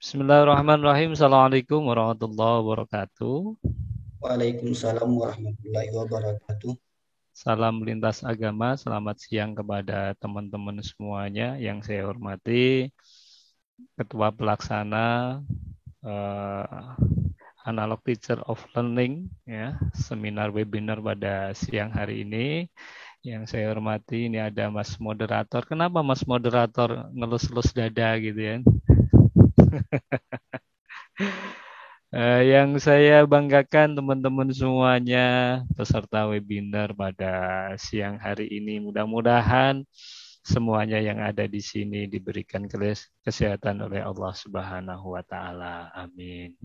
Bismillahirrahmanirrahim. Assalamualaikum warahmatullahi wabarakatuh. Waalaikumsalam warahmatullahi wabarakatuh. Salam lintas agama. Selamat siang kepada teman-teman semuanya yang saya hormati. Ketua Pelaksana eh, Analog Teacher of Learning, ya, seminar webinar pada siang hari ini. Yang saya hormati ini ada Mas Moderator. Kenapa Mas Moderator ngelus-elus dada gitu ya? Yang saya banggakan teman-teman semuanya peserta webinar pada siang hari ini. Mudah-mudahan semuanya yang ada di sini diberikan kesehatan oleh Allah Subhanahu wa taala. Amin.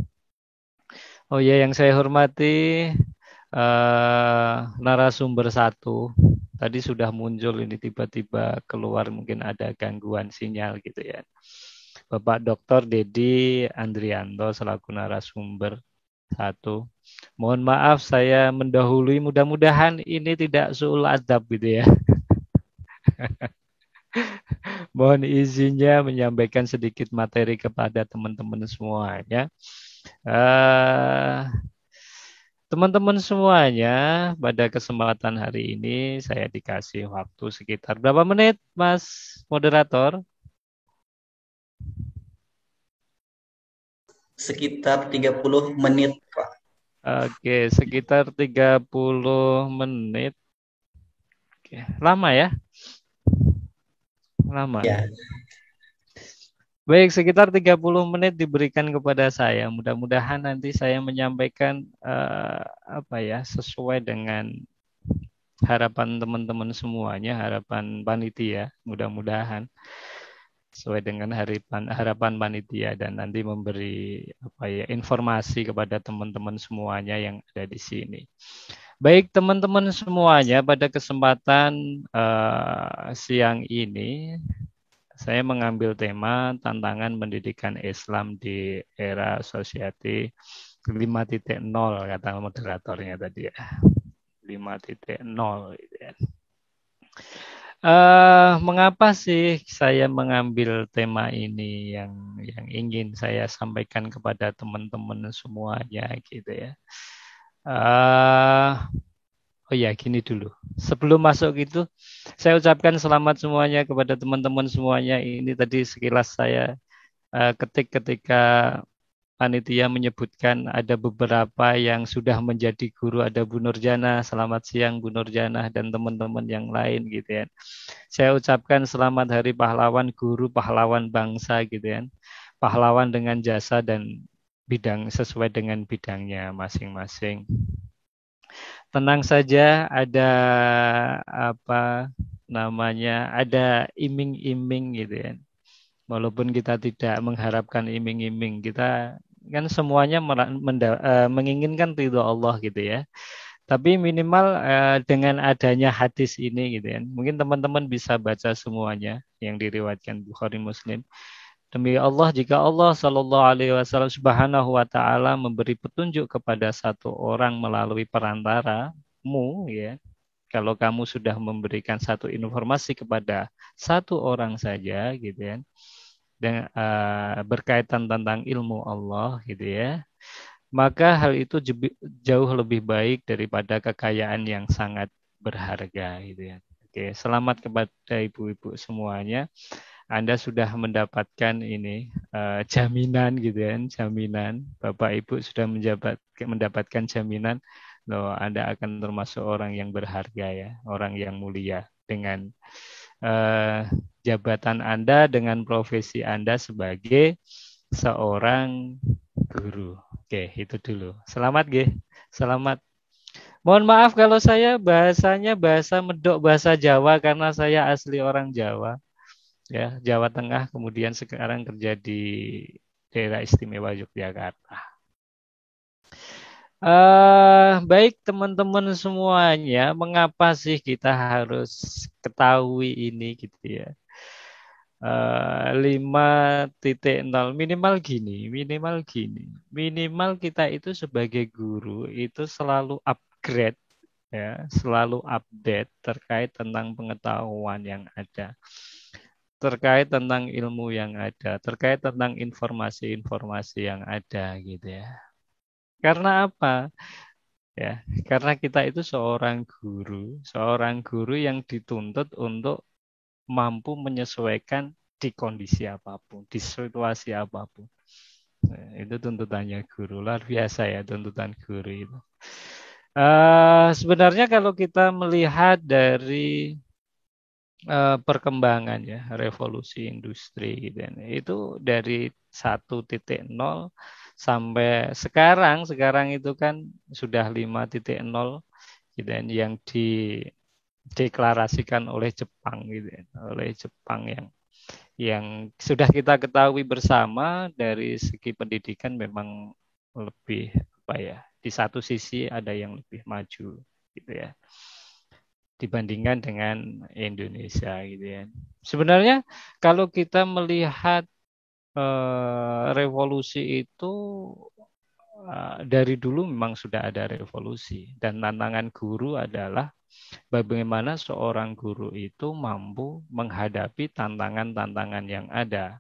Oh ya, yang saya hormati narasumber satu. Tadi sudah muncul ini tiba-tiba keluar mungkin ada gangguan sinyal gitu ya. Bapak Dr. Dedi Andrianto selaku narasumber satu. Mohon maaf saya mendahului, mudah-mudahan ini tidak suul adab gitu ya. Mohon izinnya menyampaikan sedikit materi kepada teman-teman semuanya. Eh, Teman-teman semuanya, pada kesempatan hari ini saya dikasih waktu sekitar berapa menit, Mas Moderator? Sekitar 30 menit, Pak. Oke, sekitar 30 menit. Oke, lama ya? Lama. Ya, Baik, sekitar 30 menit diberikan kepada saya. Mudah-mudahan nanti saya menyampaikan apa ya, sesuai dengan harapan teman-teman semuanya, harapan panitia, mudah-mudahan sesuai dengan harapan panitia dan nanti memberi apa ya informasi kepada teman-teman semuanya yang ada di sini. Baik teman-teman semuanya, pada kesempatan siang ini saya mengambil tema tantangan pendidikan Islam di era society 5.0 kata moderatornya tadi ya. 5.0 gitu ya. Mengapa sih saya mengambil tema ini yang ingin saya sampaikan kepada teman-teman semuanya gitu ya. Eh, oh ya, gini dulu. Sebelum masuk gitu, saya ucapkan selamat semuanya kepada teman-teman semuanya. Ini tadi sekilas saya ketik ketika panitia menyebutkan ada beberapa yang sudah menjadi guru. Ada Bu Nurjana, selamat siang Bu Nurjana dan teman-teman yang lain gitu ya. Saya ucapkan selamat Hari Pahlawan Guru, pahlawan bangsa gitu ya. Pahlawan dengan jasa dan bidang sesuai dengan bidangnya masing-masing. Tenang saja, ada apa namanya, ada iming-iming gitu ya. Walaupun kita tidak mengharapkan iming-iming, kita kan semuanya menginginkan ridho Allah gitu ya. Tapi minimal dengan adanya hadis ini gitu ya. Mungkin teman-teman bisa baca semuanya yang diriwayatkan Bukhari Muslim. Demi Allah, jika Allah Shallallahu Alaihi Wasallam Subhanahu Wa Taala memberi petunjuk kepada satu orang melalui perantaramu, ya, kalau kamu sudah memberikan satu informasi kepada satu orang saja, gitu ya, dengan berkaitan tentang ilmu Allah, gitu ya, maka hal itu jauh lebih baik daripada kekayaan yang sangat berharga, gitu ya. Oke, selamat kepada ibu-ibu semuanya. Anda sudah mendapatkan ini jaminan gitu kan, jaminan. Bapak Ibu sudah mendapatkan jaminan loh Anda akan termasuk orang yang berharga ya, orang yang mulia dengan eh, jabatan Anda, dengan profesi Anda sebagai seorang guru. Oke, itu dulu. Selamat, Ge. Selamat. Mohon maaf kalau saya bahasanya bahasa Medok, bahasa Jawa karena saya asli orang Jawa, ya, Jawa Tengah, kemudian sekarang kerja di daerah istimewa Yogyakarta. Baik teman-teman semuanya, mengapa sih kita harus ketahui ini gitu ya? 5.0 minimal gini, minimal kita itu sebagai guru itu selalu upgrade ya, selalu update terkait tentang pengetahuan yang ada. terkait tentang ilmu yang ada, terkait tentang informasi-informasi yang ada gitu ya. Karena apa? Ya, karena kita itu seorang guru yang dituntut untuk mampu menyesuaikan di kondisi apapun, di situasi apapun. Nah, itu tuntutannya guru, luar biasa ya tuntutan guru itu. Sebenarnya kalau kita melihat dari perkembangan ya revolusi industri gitu ya, itu dari 1.0 sampai sekarang itu kan sudah 5.0 gitu ya, yang dideklarasikan oleh Jepang gitu ya, oleh Jepang yang sudah kita ketahui bersama dari segi pendidikan memang lebih apa ya, di satu sisi ada yang lebih maju gitu ya dibandingkan dengan Indonesia gitu ya. Sebenarnya kalau kita melihat revolusi itu dari dulu memang sudah ada revolusi dan tantangan guru adalah bagaimana seorang guru itu mampu menghadapi tantangan-tantangan yang ada,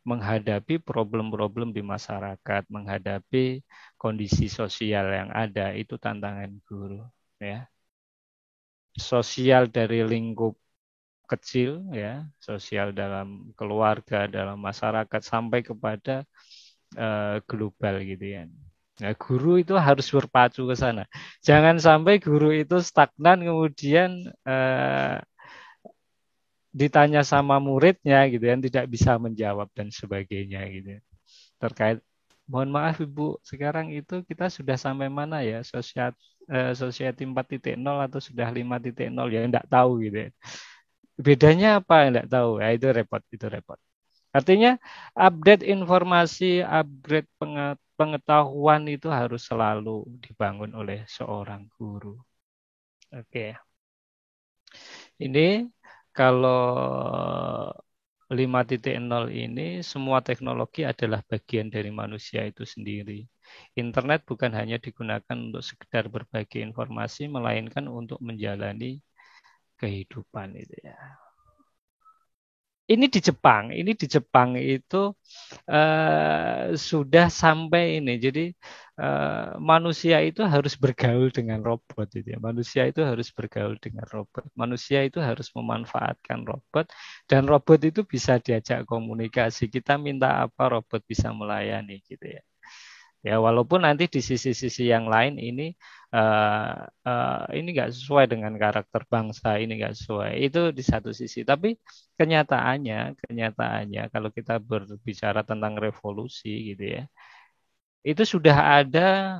menghadapi problem-problem di masyarakat, menghadapi kondisi sosial yang ada, itu tantangan guru ya. Sosial dari lingkup kecil ya, sosial dalam keluarga, dalam masyarakat sampai kepada global gitu ya. Nah, guru itu harus berpacu ke sana. Jangan sampai guru itu stagnan kemudian ditanya sama muridnya gitu kan tidak bisa menjawab dan sebagainya gitu. Terkait mohon maaf Ibu, sekarang itu kita sudah sampai mana ya? Society 4.0 atau sudah 5.0 ya enggak tahu gitu ya. Bedanya apa? Enggak tahu. Ya itu repot, itu repot. Artinya update informasi, upgrade pengetahuan itu harus selalu dibangun oleh seorang guru. Oke. Ini kalau 5.0 ini semua teknologi adalah bagian dari manusia itu sendiri. Internet bukan hanya digunakan untuk sekedar berbagi informasi, melainkan untuk menjalani kehidupan itu ya. Ini di Jepang itu sudah sampai ini. Jadi manusia itu harus bergaul dengan robot gitu ya. Manusia itu harus bergaul dengan robot. Manusia itu harus memanfaatkan robot dan robot itu bisa diajak komunikasi. Kita minta apa robot bisa melayani gitu ya. Ya, walaupun nanti di sisi-sisi yang lain ini nggak sesuai dengan karakter bangsa, ini nggak sesuai. Itu di satu sisi. Tapi kenyataannya kalau kita berbicara tentang revolusi gitu ya, itu sudah ada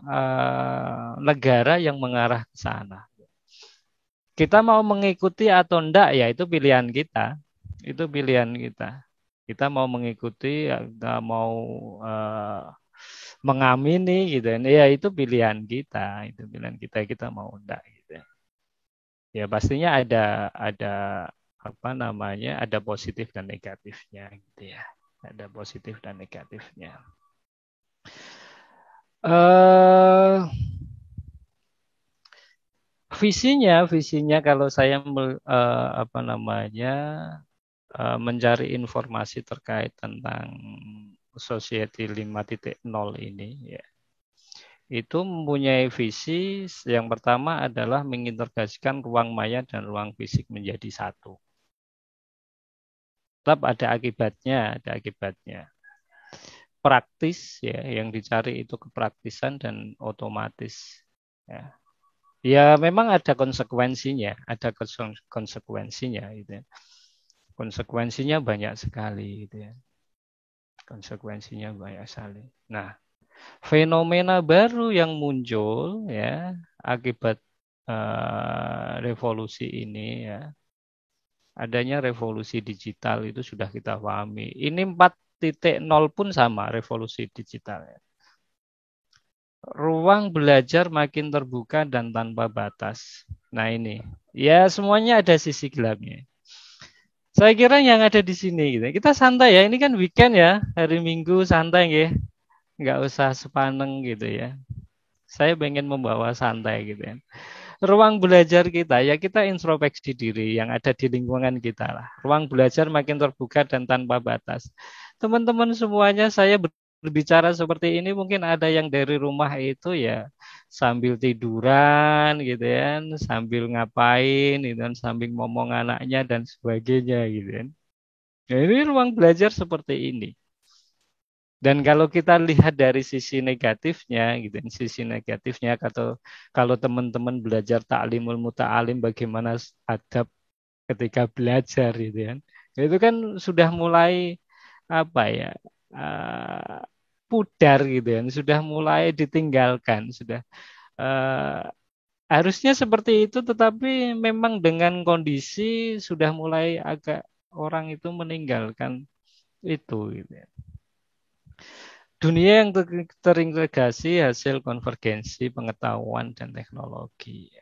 negara yang mengarah ke sana. Kita mau mengikuti atau enggak ya itu pilihan kita. Itu pilihan kita. Kita mau mengikuti, kita mau mengamini gitu ya itu pilihan kita, itu pilihan kita mau enggak gitu. Ya pastinya ada apa namanya, ada positif dan negatifnya gitu ya. Ada positif dan negatifnya. Eh visinya kalau saya apa namanya mencari informasi terkait tentang Society 5.0 ini ya. Itu mempunyai visi yang pertama adalah mengintegrasikan ruang maya dan ruang fisik menjadi satu. Tetap ada akibatnya, ada akibatnya. Praktis ya, yang dicari itu kepraktisan dan otomatis. Ya, ya memang ada konsekuensinya, gitu ya. Konsekuensinya banyak sekali gitu ya. Konsekuensinya banyak sekali. Nah, fenomena baru yang muncul ya akibat revolusi ini ya, adanya revolusi digital itu sudah kita pahami. Ini 4.0 pun sama revolusi digital ya. Ruang belajar makin terbuka dan tanpa batas. Nah ini, ya semuanya ada sisi gelapnya. Saya kira yang ada di sini gitu. Kita santai ya, ini kan weekend ya, hari Minggu santai ya. Nggak usah sepaneng gitu ya. Saya pengen membawa santai gitu ya. ruang belajar kita ya kita introspeksi diri yang ada di lingkungan kita lah. Ruang belajar makin terbuka dan tanpa batas. Teman-teman semuanya saya berbicara seperti ini mungkin ada yang dari rumah itu ya sambil tiduran gitu kan, sambil ngapain gitu kan, sambil ngomong anaknya dan sebagainya gitu kan. Ya, ini ruang belajar seperti ini. Dan kalau kita lihat dari sisi negatifnya, gitu, sisi negatifnya atau kalau teman-teman belajar taklimul muta'alim bagaimana adab ketika belajar, gitu kan, itu kan sudah mulai apa ya uh, pudar gitu kan, sudah mulai ditinggalkan, sudah uh, harusnya seperti itu, tetapi memang dengan kondisi sudah mulai agak orang itu meninggalkan itu, gitu ya. Dunia yang terintegrasi hasil konvergensi pengetahuan dan teknologi.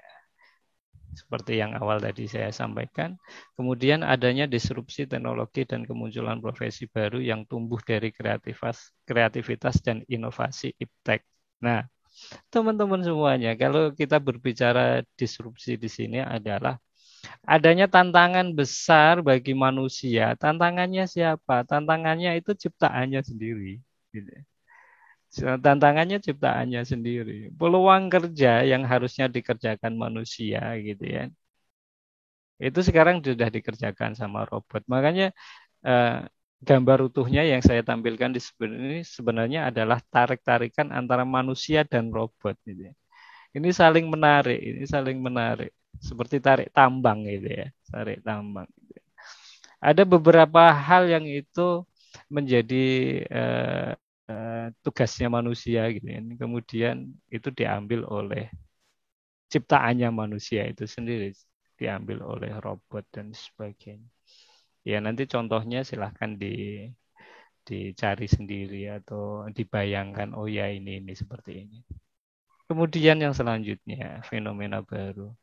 Seperti yang awal tadi saya sampaikan. Kemudian adanya disrupsi teknologi dan kemunculan profesi baru yang tumbuh dari kreativitas dan inovasi iptek. Nah, teman-teman semuanya, kalau kita berbicara disrupsi di sini adalah adanya tantangan besar bagi manusia. Tantangannya siapa? Tantangannya itu ciptaannya sendiri. Gitu. Tantangannya ciptaannya sendiri. Peluang kerja yang harusnya dikerjakan manusia gitu ya. Itu sekarang sudah dikerjakan sama robot. Makanya eh, gambar utuhnya yang saya tampilkan di ini sebenarnya adalah tarik-tarikan antara manusia dan robot gitu ya. Ini saling menarik, ini saling menarik. Seperti tarik tambang gitu ya, tarik tambang. Gitu. Ada beberapa hal yang itu menjadi eh, tugasnya manusia gitu ya. Kemudian itu diambil oleh ciptaannya manusia itu sendiri, diambil oleh robot dan sebagainya. Ya nanti contohnya silahkan dicari sendiri atau dibayangkan, oh ya ini seperti ini. Kemudian yang selanjutnya fenomena baru,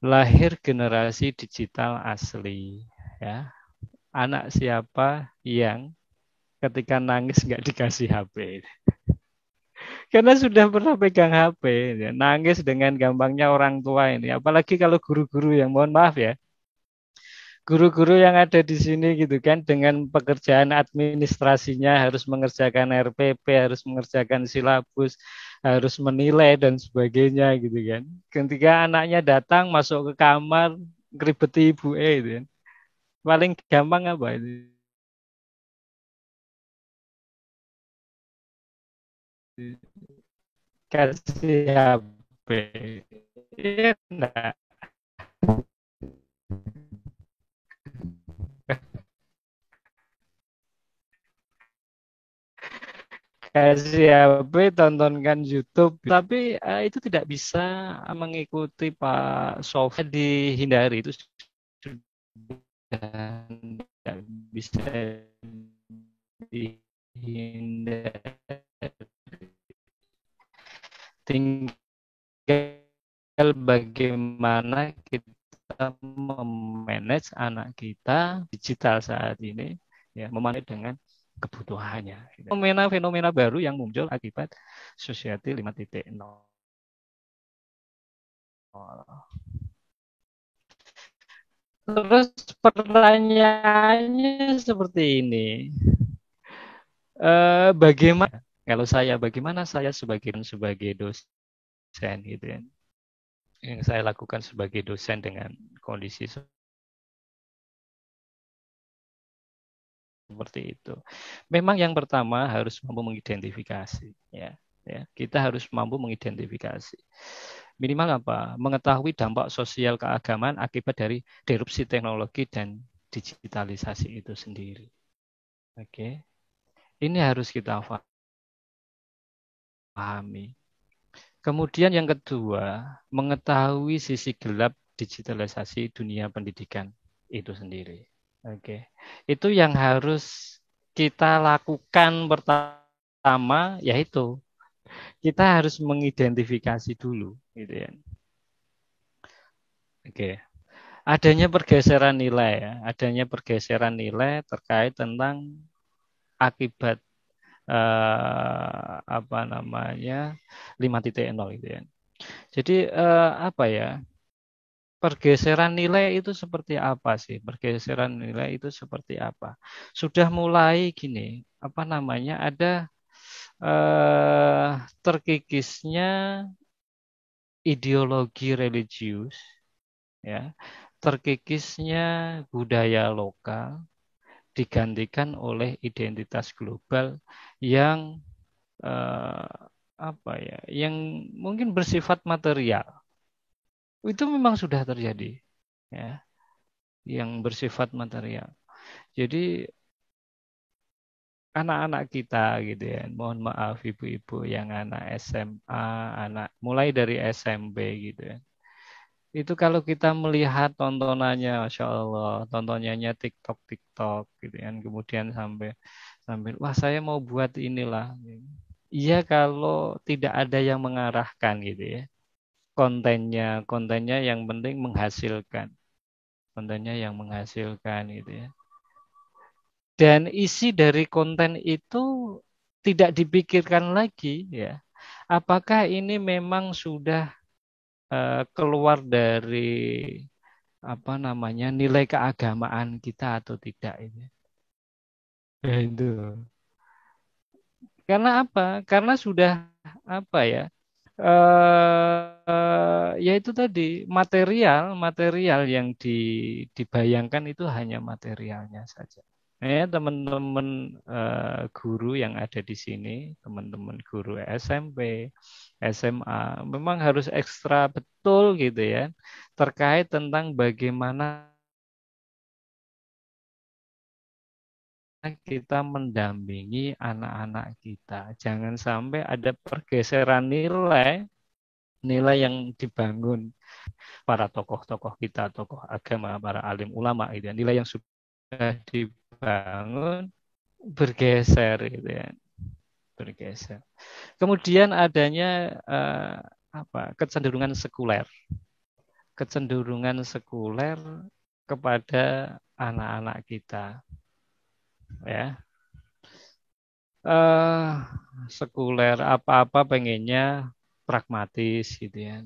lahir generasi digital asli, ya. Anak siapa yang ketika nangis nggak dikasih HP? Karena sudah pernah pegang HP, ya. Nangis dengan gampangnya orang tua ini. Apalagi kalau guru-guru yang mohon maaf ya, guru-guru yang ada di sini gitu kan, dengan pekerjaan administrasinya harus mengerjakan RPP, harus mengerjakan silabus, harus menilai dan sebagainya gitu kan. Ketika anaknya datang masuk ke kamar, ngeribeti ibu itu kan. Paling gampang apa itu? Kasih HP. Iya enggak? Kasih HP, tontonkan YouTube, tapi itu tidak bisa mengikuti Pak Sofi, dihindari itu sudah tidak bisa dihindari. Tinggal bagaimana kita memanage anak kita digital saat ini, ya, memanage dengan kebutuhannya. Fenomena-fenomena baru yang muncul akibat Society 5.0. Terus pertanyaannya seperti ini, bagaimana kalau saya, bagaimana saya sebagai dosen gitu ya, yang saya lakukan sebagai dosen dengan kondisi seperti itu. Memang yang pertama harus mampu mengidentifikasi, ya, ya. Kita harus mampu mengidentifikasi. Minimal apa? Mengetahui dampak sosial keagamaan akibat dari disrupsi teknologi dan digitalisasi itu sendiri. Oke. Ini harus kita pahami. Kemudian yang kedua, mengetahui sisi gelap digitalisasi dunia pendidikan itu sendiri. Oke. Itu yang harus kita lakukan pertama, yaitu kita harus mengidentifikasi dulu, gitu ya. Oke. Adanya pergeseran nilai ya, adanya pergeseran nilai terkait tentang akibat apa namanya 5.0 gitu ya. Jadi apa ya? Pergeseran nilai itu seperti apa sih? Pergeseran nilai itu seperti apa? Sudah mulai gini, apa namanya? Ada terkikisnya ideologi religius, ya, terkikisnya budaya lokal digantikan oleh identitas global yang eh, apa ya? Yang mungkin bersifat material. Itu memang sudah terjadi, ya, yang bersifat material. Jadi anak-anak kita gitu ya, mohon maaf ibu-ibu yang anak SMA, anak mulai dari SMP gitu ya. Itu kalau kita melihat tontonannya, Masya Allah, tontonannya TikTok, TikTok gitu kan, kemudian sampai sampai wah saya mau buat inilah. Iya kalau tidak ada yang mengarahkan gitu ya. Kontennya yang penting menghasilkan. Kontennya yang menghasilkan gitu ya. Dan isi dari konten itu tidak dipikirkan lagi ya. Apakah ini memang sudah keluar dari apa namanya nilai keagamaan kita atau tidak ini? Itu. Karena apa? Karena sudah apa ya? Ya itu tadi material yang dibayangkan itu hanya materialnya saja. Teman-teman guru yang ada di sini, teman-teman guru SMP, SMA, memang harus ekstra betul gitu ya, terkait tentang bagaimana kita mendampingi anak-anak kita. Jangan sampai ada pergeseran nilai, nilai yang dibangun para tokoh-tokoh kita, tokoh agama, para alim ulama, gitu ya. Nilai yang sudah dibangun bergeser, gitu ya, bergeser. Kemudian adanya kecenderungan sekuler, kecenderungan sekuler kepada anak-anak kita, ya. eh Sekuler apa-apa pengennya pragmatis gitu ya.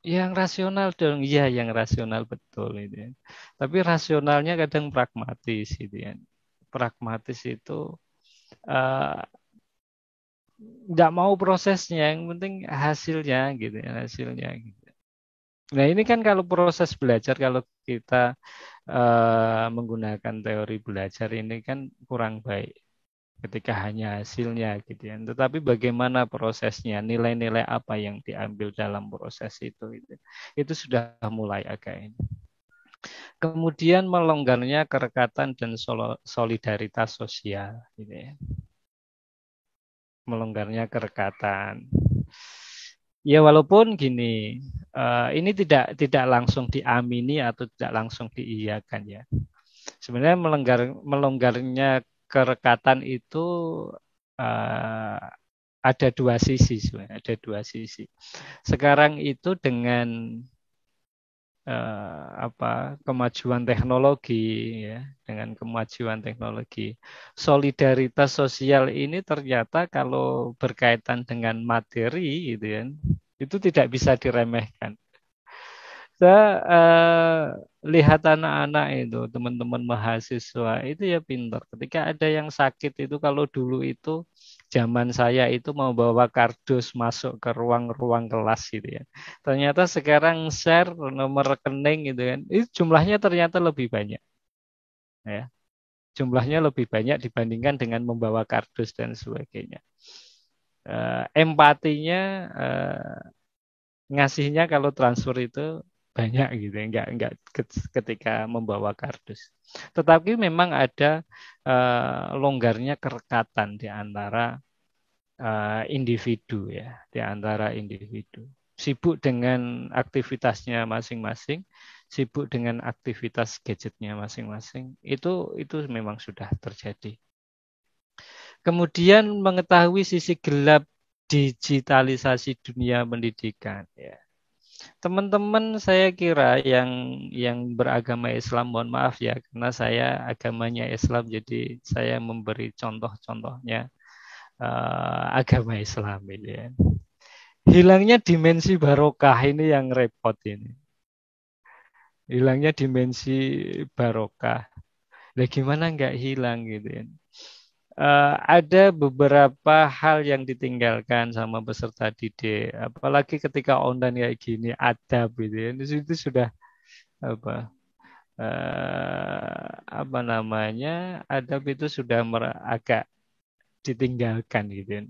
Yang rasional dong, iya yang rasional betul itu ya. Tapi rasionalnya kadang pragmatis gitu ya. Pragmatis itu eh, nggak mau prosesnya, yang penting hasilnya gitu ya, hasilnya gitu. Nah ini kan kalau proses belajar, kalau kita menggunakan teori belajar ini kan kurang baik ketika hanya hasilnya gitu ya. Tetapi bagaimana prosesnya, nilai-nilai apa yang diambil dalam proses itu sudah mulai agak ini. Kemudian melonggarnya kerekatan dan solidaritas sosial, gitu ya. Melonggarnya kerekatan. Ya walaupun gini, ini tidak langsung diamini atau tidak langsung diiyakan ya. Sebenarnya melonggarnya kerekatan itu eh, ada dua sisi sebenarnya, ada dua sisi. Sekarang itu dengan kemajuan teknologi ya, dengan kemajuan teknologi, solidaritas sosial ini ternyata kalau berkaitan dengan materi gitu ya, itu tidak bisa diremehkan. Saya lihat anak-anak itu, teman-teman mahasiswa itu ya pintar. Ketika ada yang sakit itu, kalau dulu itu zaman saya itu membawa kardus masuk ke ruang-ruang kelas gitu ya. Ternyata sekarang share nomor rekening gitu kan, itu jumlahnya ternyata lebih banyak ya. Jumlahnya lebih banyak dibandingkan dengan membawa kardus dan sebagainya. Empatinya ngasihnya kalau transfer itu banyak gitu ya, enggak ketika membawa kardus. Tetapi memang ada longgarnya kerekatan di antara individu ya, di antara individu. Sibuk dengan aktivitasnya masing-masing, sibuk dengan aktivitas gadgetnya masing-masing. Itu memang sudah terjadi. Kemudian mengetahui sisi gelap digitalisasi dunia pendidikan ya. Teman-teman saya kira yang beragama Islam, mohon maaf ya, karena saya agamanya Islam, jadi saya memberi contoh-contohnya agama Islam ini ya. Hilangnya dimensi barokah ini yang repot ini. Hilangnya dimensi barokah. Nah, gimana nggak hilang gitu ya? Ada beberapa hal yang ditinggalkan sama peserta didik, apalagi ketika online kayak gini, adab gitu ya. Itu sudah apa apa namanya, adab itu sudah agak ditinggalkan gitu ya.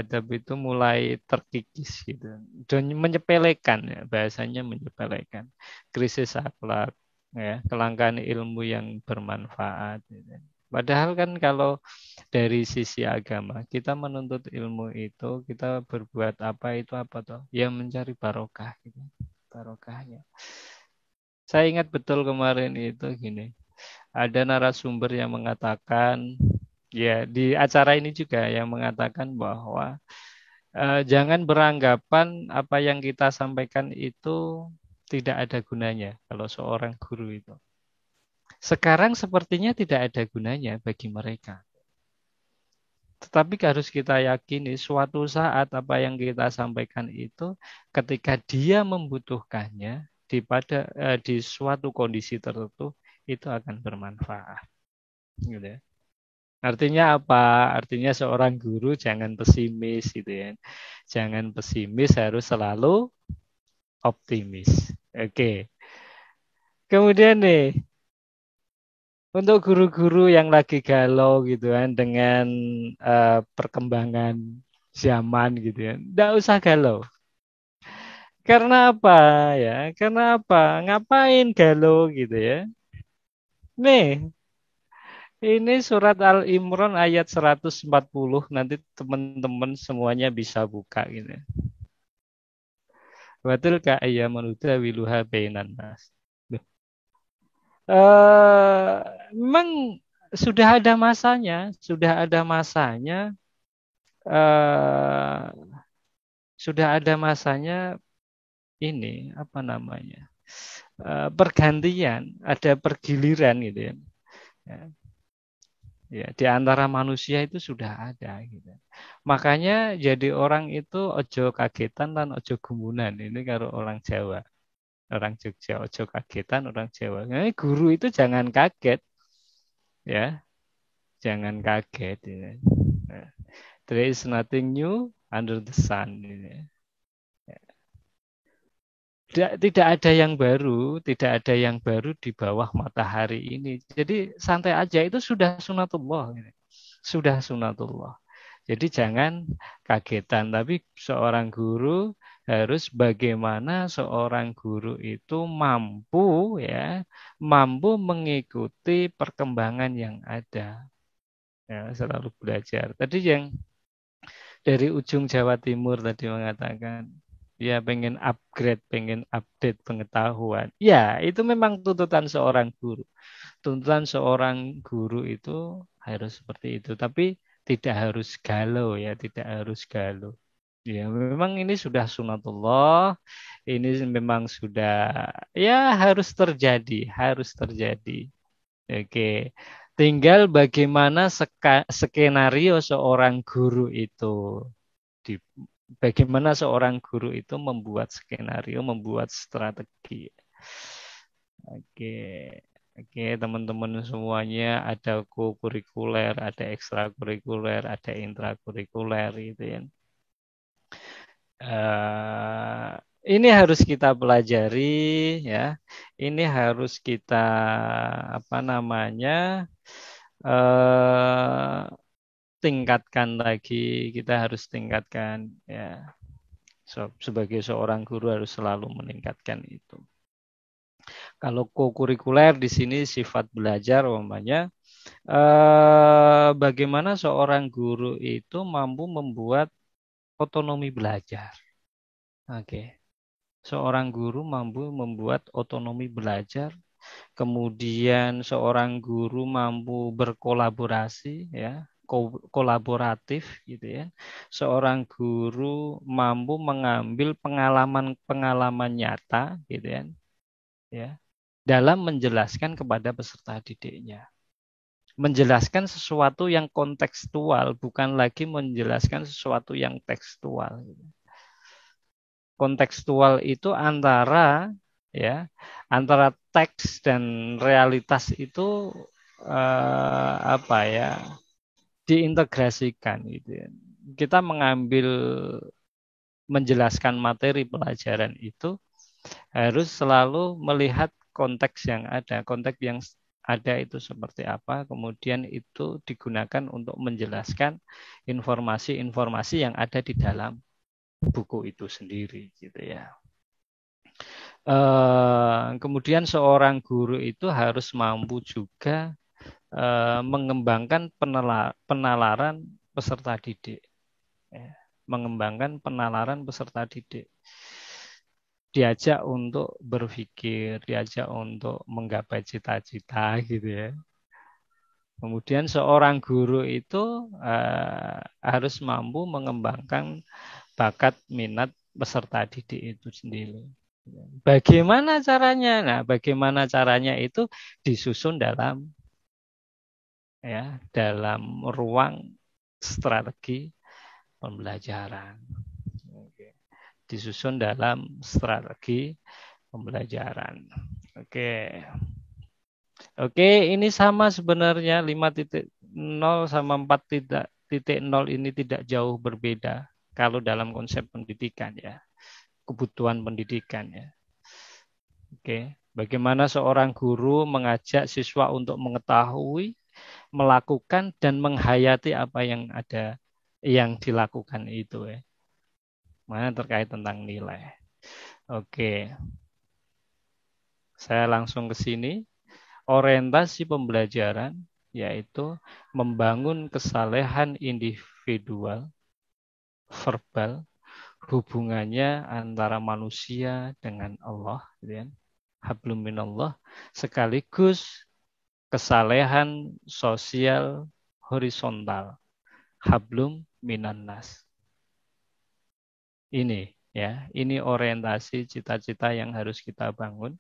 Adab itu mulai terkikis gitu dan menyepelekan ya, bahasanya menyepelekan, krisis akhlak ya, kelangkaan ilmu yang bermanfaat gitu. Padahal kan kalau dari sisi agama kita menuntut ilmu itu, kita berbuat apa itu apa toh ya, mencari barokah gitu, barokahnya. Saya ingat betul kemarin itu gini, ada narasumber yang mengatakan, ya di acara ini juga yang mengatakan bahwa jangan beranggapan apa yang kita sampaikan itu tidak ada gunanya kalau seorang guru itu. Sekarang sepertinya tidak ada gunanya bagi mereka. Tetapi harus kita yakini suatu saat apa yang kita sampaikan itu ketika dia membutuhkannya di suatu kondisi tertentu itu akan bermanfaat. Gitu ya. Artinya apa? Artinya seorang guru jangan pesimis gitu ya. Jangan pesimis, harus selalu optimis. Oke. Kemudian nih, untuk guru-guru yang lagi galau gitu kan dengan perkembangan zaman gitu ya. Enggak usah galau. Karena apa ya? Karena apa? Ngapain galau gitu ya? Nih, ini surat Al-Imran ayat 140, nanti teman-teman semuanya bisa buka gitu. Watil ka ayyaman wiluha bainan nas. Eh, memang sudah ada masanya, eh, sudah ada masanya ini apa namanya? Pergantian, ada pergiliran gitu ya. Ya, ya, di antara manusia itu sudah ada gitu. Makanya jadi orang itu ojo kagetan dan ojo gumunan. Ini kalau orang Jawa, orang Jogja ojo kagetan, orang Jawa. Nah, guru itu jangan kaget ya, jangan kaget ya. Nah, there is nothing new under the sun ini. Tidak ada yang baru, tidak ada yang baru di bawah matahari ini. Jadi santai aja, itu sudah sunatullah ini. Sudah sunatullah. Jadi jangan kagetan, tapi seorang guru harus bagaimana seorang guru itu mampu ya, mampu mengikuti perkembangan yang ada. Ya, selalu belajar. Tadi yang dari ujung Jawa Timur tadi mengatakan, ya pengen upgrade, pengen update pengetahuan. Ya, itu memang tuntutan seorang guru. Tuntutan seorang guru itu harus seperti itu. Tapi tidak harus galau ya, tidak harus galau. Ya, memang ini sudah sunatullah. Ini memang sudah, ya harus terjadi, harus terjadi. Oke. Tinggal bagaimana skenario seorang guru itu. Di, bagaimana seorang guru itu membuat skenario, membuat strategi. Oke. Oke, teman-teman semuanya, ada kurikuler, ada ekstrakurikuler, ada intrakurikuler gitu ya. Eh, ini harus kita pelajari ya. Ini harus kita apa namanya? eh tingkatkan lagi, kita harus tingkatkan ya. Sebagai seorang guru harus selalu meningkatkan itu. Kalau kokurikuler di sini sifat belajar umpamanya, bagaimana seorang guru itu mampu membuat otonomi belajar. Oke. Seorang guru mampu membuat otonomi belajar, kemudian seorang guru mampu berkolaborasi ya, kolaboratif gitu ya. Seorang guru mampu mengambil pengalaman-pengalaman nyata gitu ya, dalam menjelaskan kepada peserta didiknya. menjelaskan sesuatu yang kontekstual, bukan lagi menjelaskan sesuatu yang tekstual. Kontekstual itu antara teks dan realitas itu apa ya, diintegrasikan gitu ya. Kita menjelaskan materi pelajaran itu harus selalu melihat konteks yang ada. Konteks yang ada itu seperti apa, kemudian itu digunakan untuk menjelaskan informasi-informasi yang ada di dalam buku itu sendiri gitu ya. Kemudian seorang guru itu harus mampu juga mengembangkan penalaran peserta didik. Mengembangkan penalaran peserta didik. Diajak untuk berpikir, diajak untuk menggapai cita-cita gitu ya. Kemudian seorang guru itu harus mampu mengembangkan bakat minat peserta didik itu sendiri. Bagaimana caranya? Nah, bagaimana caranya itu disusun dalam ruang strategi pembelajaran. Disusun dalam strategi pembelajaran. Oke, ini sama sebenarnya 5.0 sama 4.0 ini tidak jauh berbeda kalau dalam konsep pendidikan ya. Kebutuhan pendidikan ya. Oke, bagaimana seorang guru mengajak siswa untuk mengetahui, melakukan dan menghayati apa yang ada yang dilakukan itu ya. Mana terkait tentang nilai. Oke. Saya langsung ke sini. Orientasi pembelajaran yaitu membangun kesalehan individual, verbal, hubungannya antara manusia dengan Allah, gitu kan? Hablum minallah, sekaligus kesalehan sosial horizontal, hablum minannas. Ini ya, ini orientasi cita-cita yang harus kita bangun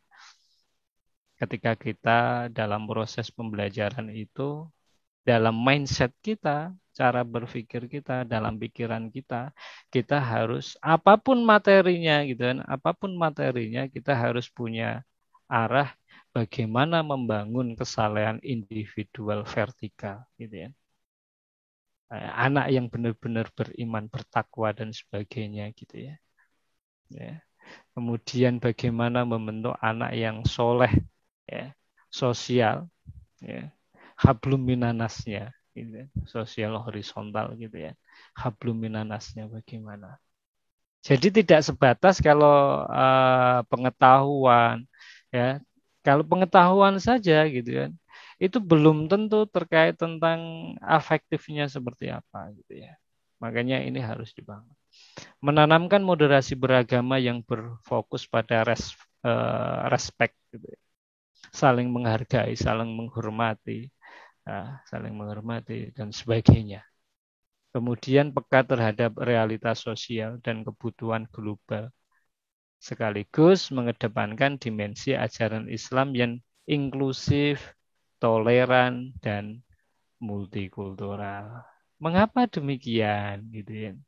ketika kita dalam proses pembelajaran itu, dalam mindset kita, cara berpikir kita, dalam pikiran kita harus apapun materinya gitu kan, apapun materinya kita harus punya arah bagaimana membangun kesalehan individual vertikal gitu ya. Anak yang benar-benar beriman, bertakwa dan sebagainya gitu ya. Ya. Kemudian bagaimana membentuk anak yang soleh, ya, sosial, ya, hablum minanasnya, gitu, sosial horizontal gitu ya, hablum minanasnya bagaimana. Jadi tidak sebatas kalau pengetahuan, ya, kalau pengetahuan saja gitu kan, itu belum tentu terkait tentang afektifnya seperti apa gitu ya. Makanya ini harus dibangun. Menanamkan moderasi beragama yang berfokus pada respect, gitu ya. Saling menghargai, saling menghormati dan sebagainya. Kemudian peka terhadap realitas sosial dan kebutuhan global, sekaligus mengedepankan dimensi ajaran Islam yang inklusif, toleran, dan multikultural. Mengapa demikian? Gitu ya.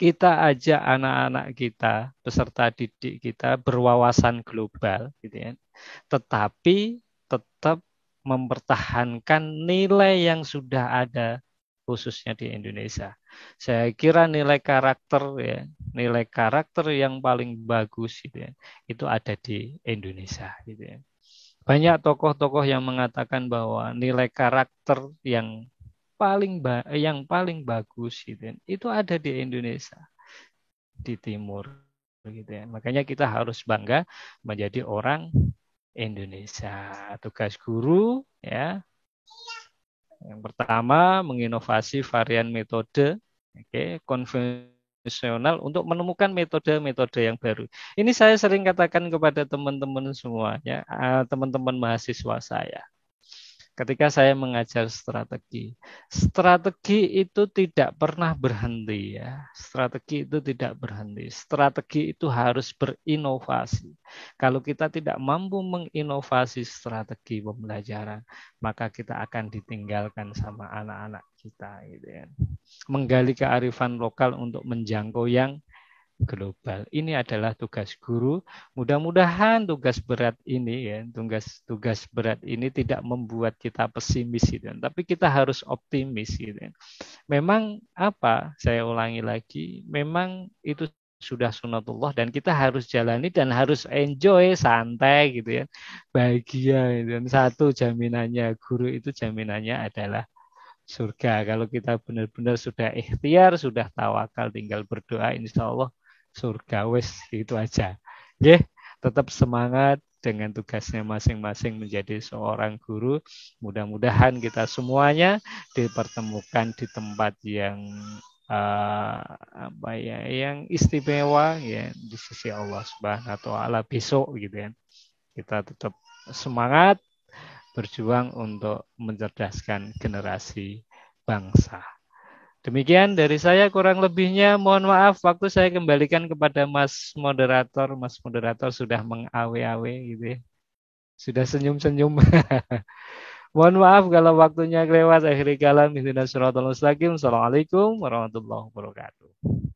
Kita ajak anak-anak kita, peserta didik kita berwawasan global, gitu ya. Tetapi tetap mempertahankan nilai yang sudah ada khususnya di Indonesia. Saya kira nilai karakter yang paling bagus gitu ya, itu ada di Indonesia gitu ya. Banyak tokoh-tokoh yang mengatakan bahwa nilai karakter yang paling bagus gitu ya, itu ada di Indonesia, di timur gitu ya. Makanya kita harus bangga menjadi orang Indonesia. Tugas guru ya, yang pertama menginovasi varian metode, konvensional untuk menemukan metode-metode yang baru. Ini saya sering katakan kepada teman-teman semuanya, teman-teman mahasiswa saya. ketika saya mengajar strategi. Strategi itu tidak pernah berhenti ya. Strategi itu tidak berhenti. Strategi itu harus berinovasi. Kalau kita tidak mampu menginovasi strategi pembelajaran, maka kita akan ditinggalkan sama anak-anak kita gitu ya. Menggali kearifan lokal untuk menjangkau yang global. Ini adalah tugas guru. Mudah-mudahan tugas berat ini ya, tugas berat ini tidak membuat kita pesimis gitu. Tapi kita harus optimis gitu. Memang apa? Saya ulangi lagi, memang itu sudah sunatullah dan kita harus jalani dan harus enjoy santai gitu ya. Bahagia gitu. Dan satu jaminannya guru itu jaminannya adalah surga. Kalau kita benar-benar sudah ikhtiar, sudah tawakal, tinggal berdoa, insya Allah surga. Wes itu aja. Oke, tetap semangat dengan tugasnya masing-masing menjadi seorang guru. Mudah-mudahan kita semuanya dipertemukan di tempat yang apa ya, yang istimewa ya di sisi Allah Subhanahu wa taala besok gitu ya. Kita tetap semangat berjuang untuk mencerdaskan generasi bangsa. Demikian dari saya, kurang lebihnya mohon maaf, waktu saya kembalikan kepada Mas Moderator. Mas Moderator sudah mengawe-awe gitu ya. Sudah senyum-senyum. Mohon maaf kalau waktunya lewat. Akhiri kalam ihdinas siratal mustaqim. Assalamualaikum warahmatullahi wabarakatuh.